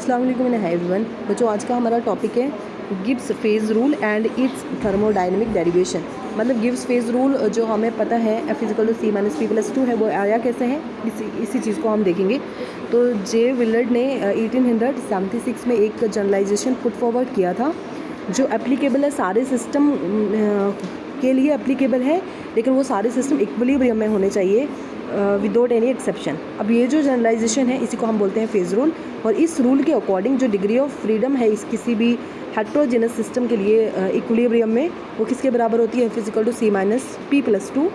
अस्सलाम वालेकुम and hi everyone. बच्चों आज का हमारा टॉपिक है Gibbs phase rule and it's thermodynamic derivation. मतलब गिब्स फेज रूल जो हमें पता है F = C - P+2 है, वो आया कैसे है, इसी चीज़ को हम देखेंगे। तो जे विलर्ड ने 1876 में एक जनरलाइजेशन पुट फॉरवर्ड किया था जो एप्लीकेबल है, सारे सिस्टम के लिए एप्लीकेबल है, लेकिन वो सारे सिस्टम इक्विलिब्रियम में होने चाहिए विदाउट एनी एक्सेप्शन। अब ये जो जनरलाइजेशन है इसी को हम बोलते हैं फेज रूल, और इस रूल के अकॉर्डिंग जो डिग्री ऑफ फ्रीडम है इस किसी भी हेट्रोजेनस सिस्टम के लिए इक्विलिब्रियम में, वो किसके बराबर होती है, F = C - P+2,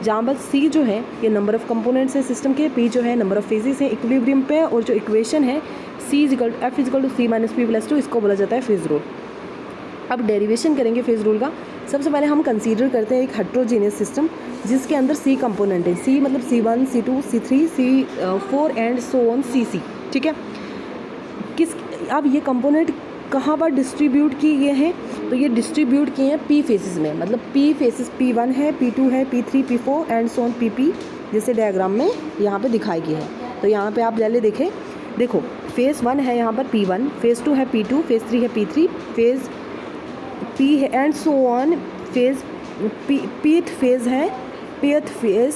जहाँ पर C जो है ये नंबर ऑफ़ कंपोनेंट्स है सिस्टम के, P जो है नंबर ऑफ़ फेजेस है इक्विलिब्रियम पे, और जो इक्वेशन है F = C - P+2, इसको बोला जाता है फेज रूल। अब डेरिवेशन करेंगे फेज रूल का। सबसे पहले हम कंसीडर करते हैं एक हेट्रोजेनियस सिस्टम जिसके अंदर C कंपोनेंट है। C मतलब C1, C2, C3, C4 and so on CC। ठीक है, अब ये कंपोनेंट कहाँ पर डिस्ट्रीब्यूट किए हैं, तो ये डिस्ट्रीब्यूट किए हैं P फेसेस में। मतलब P फेसेस P1 है, P2 है, P3, P4 and so on PP, जैसे डायग्राम में यहाँ पे दिखाई गई है। तो यहाँ पे आप पहले देखो फेज़ 1 है यहाँ पर P1, फेज़ 2 है P2, फेज़ 3 है P3, फेज़ P है and so on, phase pith phase है, पीथ फेज़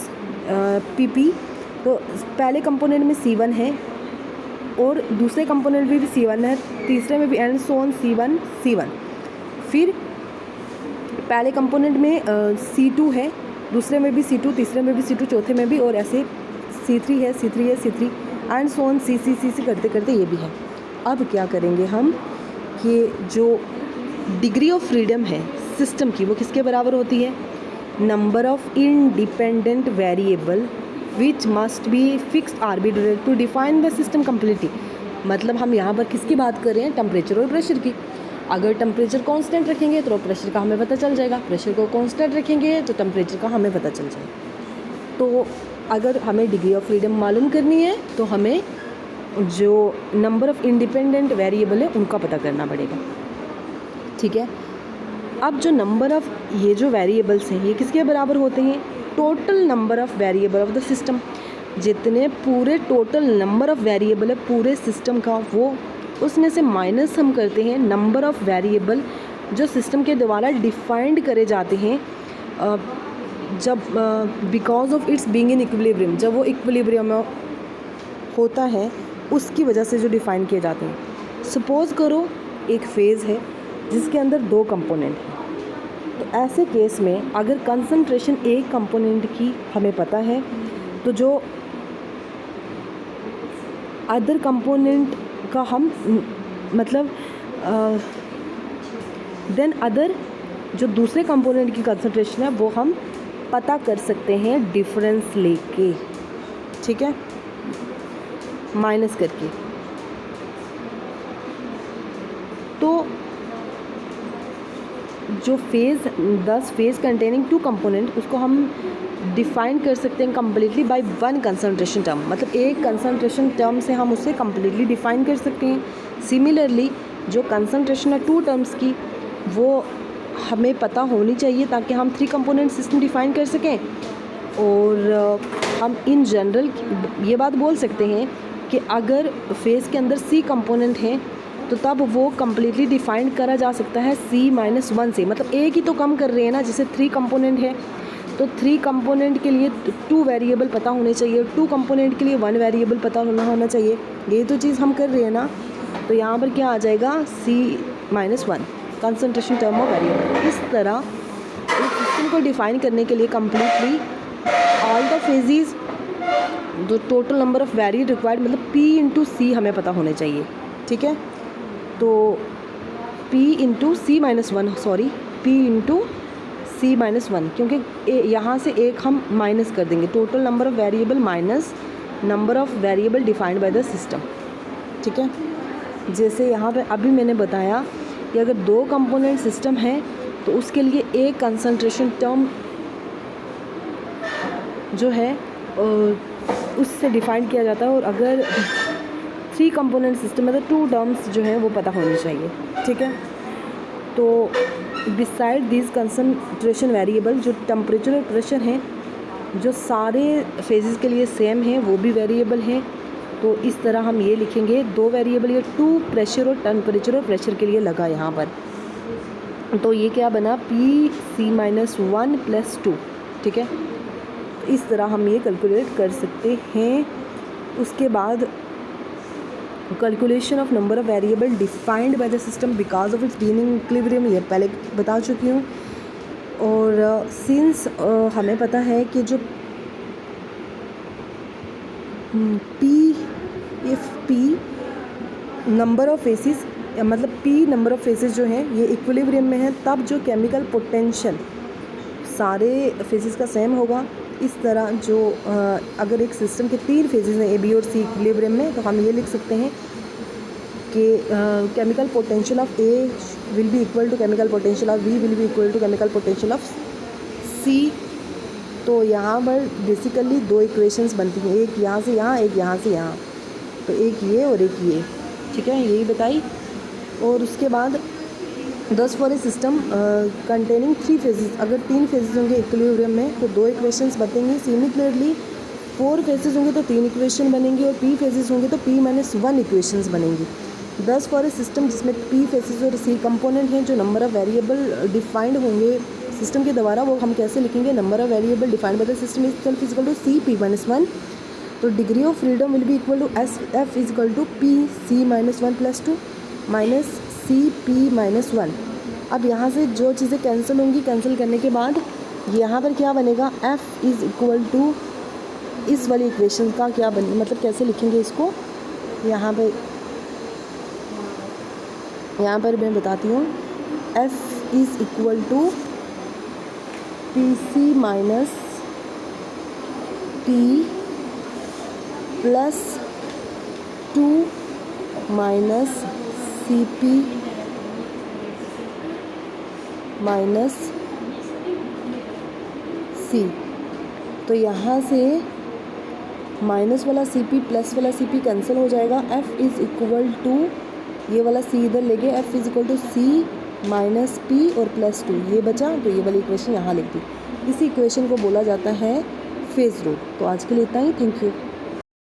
PP। तो पहले कंपोनेंट में C1 है और दूसरे कंपोनेंट में भी C1 है, तीसरे में भी एंड सो ऑन C1। फिर पहले कंपोनेंट में C2 है, दूसरे में भी C2, तीसरे में भी C2, चौथे में भी, और ऐसे C3 है, C3 and so on CC करते करते ये भी है। अब क्या करेंगे हम कि जो डिग्री ऑफ फ्रीडम है सिस्टम की वो किसके बराबर होती है, number of independent variable which must be fixed arbitrary to define the system completely. मतलब हम यहाँ पर किसकी बात कर रहे हैं, टेम्परेचर और प्रेशर की। अगर टेम्परेचर कांस्टेंट रखेंगे तो प्रेशर का हमें पता चल जाएगा, प्रेशर को कांस्टेंट रखेंगे तो टेम्परेचर का हमें पता चल जाएगा। तो अगर हमें डिग्री ऑफ फ्रीडम मालूम करनी है तो हमें जो नंबर ऑफ़ इंडिपेंडेंट वेरिएबल है उनका पता करना पड़ेगा। ठीक है, अब जो नंबर ऑफ़ ये जो वेरिएबल्स हैं ये किसके बराबर होते हैं, total number of variable of the system. जितने पूरे टोटल नंबर ऑफ़ वेरिएबल है पूरे सिस्टम का, वो उसमें से माइनस हम करते हैं नंबर ऑफ़ वेरिएबल जो सिस्टम के द्वारा डिफाइंड करे जाते हैं जब because of its being in equilibrium, जब वो इक्विलिब्रियम में होता है उसकी वजह से जो डिफ़ाइन किए जाते हैं। सपोज़ करो एक फेज़ है जिसके अंदर 2 कंपोनेंट हैं, तो ऐसे केस में अगर कंसंट्रेशन एक कंपोनेंट की हमें पता है तो जो अदर कंपोनेंट का हम मतलब देन अदर जो दूसरे कंपोनेंट की कंसंट्रेशन है वो हम पता कर सकते हैं डिफरेंस लेके। ठीक है, माइनस करके। तो जो फेज़ कंटेनिंग 2 कंपोनेंट उसको हम डिफ़ाइन कर सकते हैं कम्प्लीटली बाय 1 कंसंट्रेशन टर्म। मतलब एक कंसंट्रेशन टर्म से हम उसे कम्प्लीटली डिफ़ाइन कर सकते हैं। सिमिलरली जो कंसंट्रेशन है 2 टर्म्स की वो हमें पता होनी चाहिए ताकि हम 3 कंपोनेंट सिस्टम डिफ़ाइन कर सकें। और हम इन जनरल ये बात बोल सकते हैं कि अगर फेज़ के अंदर C कंपोनेंट है तो तब वो कम्प्लीटली डिफ़ाइन करा जा सकता है C - 1 से। मतलब एक ही तो कम कर रहे हैं ना, जैसे 3 कंपोनेंट है तो 3 कंपोनेंट के लिए 2 वेरिएबल पता होने चाहिए, 2 कंपोनेंट के लिए 1 वेरिएबल पता होना चाहिए। ये तो चीज़ हम कर रहे हैं ना। तो यहाँ पर क्या आ जाएगा, C - 1 concentration term of variable. इस तरह एक सिस्टम को डिफ़ाइन करने के लिए कम्प्लीटली ऑल द फेजेस जो total number of variable required, मतलब P × C हमें पता होने चाहिए। ठीक है, तो P × C - 1 क्योंकि यहाँ से एक हम माइनस कर देंगे, total number of variable minus number of variable defined by the system. ठीक है, जैसे यहाँ पे अभी मैंने बताया कि अगर 2 कंपोनेंट सिस्टम है तो उसके लिए एक कंसंट्रेशन टर्म जो है उससे डिफ़ाइन किया जाता है, और अगर 3 कंपोनेंट सिस्टम में तो 2 टर्म्स जो हैं वो पता होनी चाहिए। ठीक है, तो बिसाइड दिस कंसंट्रेशन वेरिएबल जो टेम्परेचर और प्रेशर हैं जो सारे फेजेस के लिए सेम हैं वो भी वेरिएबल हैं, तो इस तरह हम ये लिखेंगे, दो वेरिएबल ये टू प्रेशर और टेम्परेचर और प्रेशर के लिए लगा यहाँ पर, तो ये क्या बना P(C-1 + 2), ठीक है। इस तरह हम ये कैलकुलेट कर सकते हैं। उसके बाद calculation of number of variable defined by the system because of its being in equilibrium, ये पहले बता चुकी हूँ। और सिंस हमें पता है कि जो P नंबर ऑफ फेसेस, मतलब P नंबर ऑफ फेसेस जो हैं ये इक्विलिब्रियम में है, तब जो केमिकल पोटेंशियल सारे फेसेस का सेम होगा। इस तरह जो अगर एक सिस्टम के 3 फेजेस हैं A, B और C इक्विलिब्रियम में, तो हम ये लिख सकते हैं कि chemical potential of A will be equal to chemical potential of B will be equal to chemical potential of C। तो यहाँ पर बेसिकली 2 इक्वेशंस बनती हैं, एक यहाँ से यहाँ, एक यहाँ से यहाँ, तो एक ये और एक ये, ठीक है, यही बताई। और उसके बाद 10 for a system containing 3 phases, अगर 3 फेजेस होंगे इक्विलिब्रियम में तो 2 इक्वेशंस बनेंगी। सिमिलरली 4 फेजेस होंगे तो 3 इक्वेशन बनेंगी, और P फेजेस होंगे तो P-1 इक्वेशंस बनेंगी। 10 फॉर ए सिस्टम जिसमें P फेजेस और C कंपोनेंट हैं, जो नंबर ऑफ वेरिएबल डिफाइंड होंगे सिस्टम के द्वारा, वो हम कैसे लिखेंगे, number of variable defined by the system itself is equal to C(P-1). तो degree of freedom will be equal to F is equal to P(C-1 + 2) minus C(P-1). अब यहाँ से जो चीज़ें कैंसिल होंगी, कैंसिल करने के बाद यहाँ पर क्या बनेगा, F इज़ इक्वल टू इस वाली इक्वेशन का क्या बने, मतलब कैसे लिखेंगे इसको, यहाँ पर मैं बताती हूँ। F is equal to PC minus P + 2 minus CP minus C। तो यहाँ से माइनस वाला CP प्लस वाला CP कैंसिल हो जाएगा। F इज़ इक्वल टू ये वाला C इधर लेके F is equal to C minus P और +2, ये बचा, तो ये वाली इक्वेशन यहाँ लिख दी। इसी इक्वेशन को बोला जाता है फेज रूल। तो आज के लिए इतना ही, थैंक यू।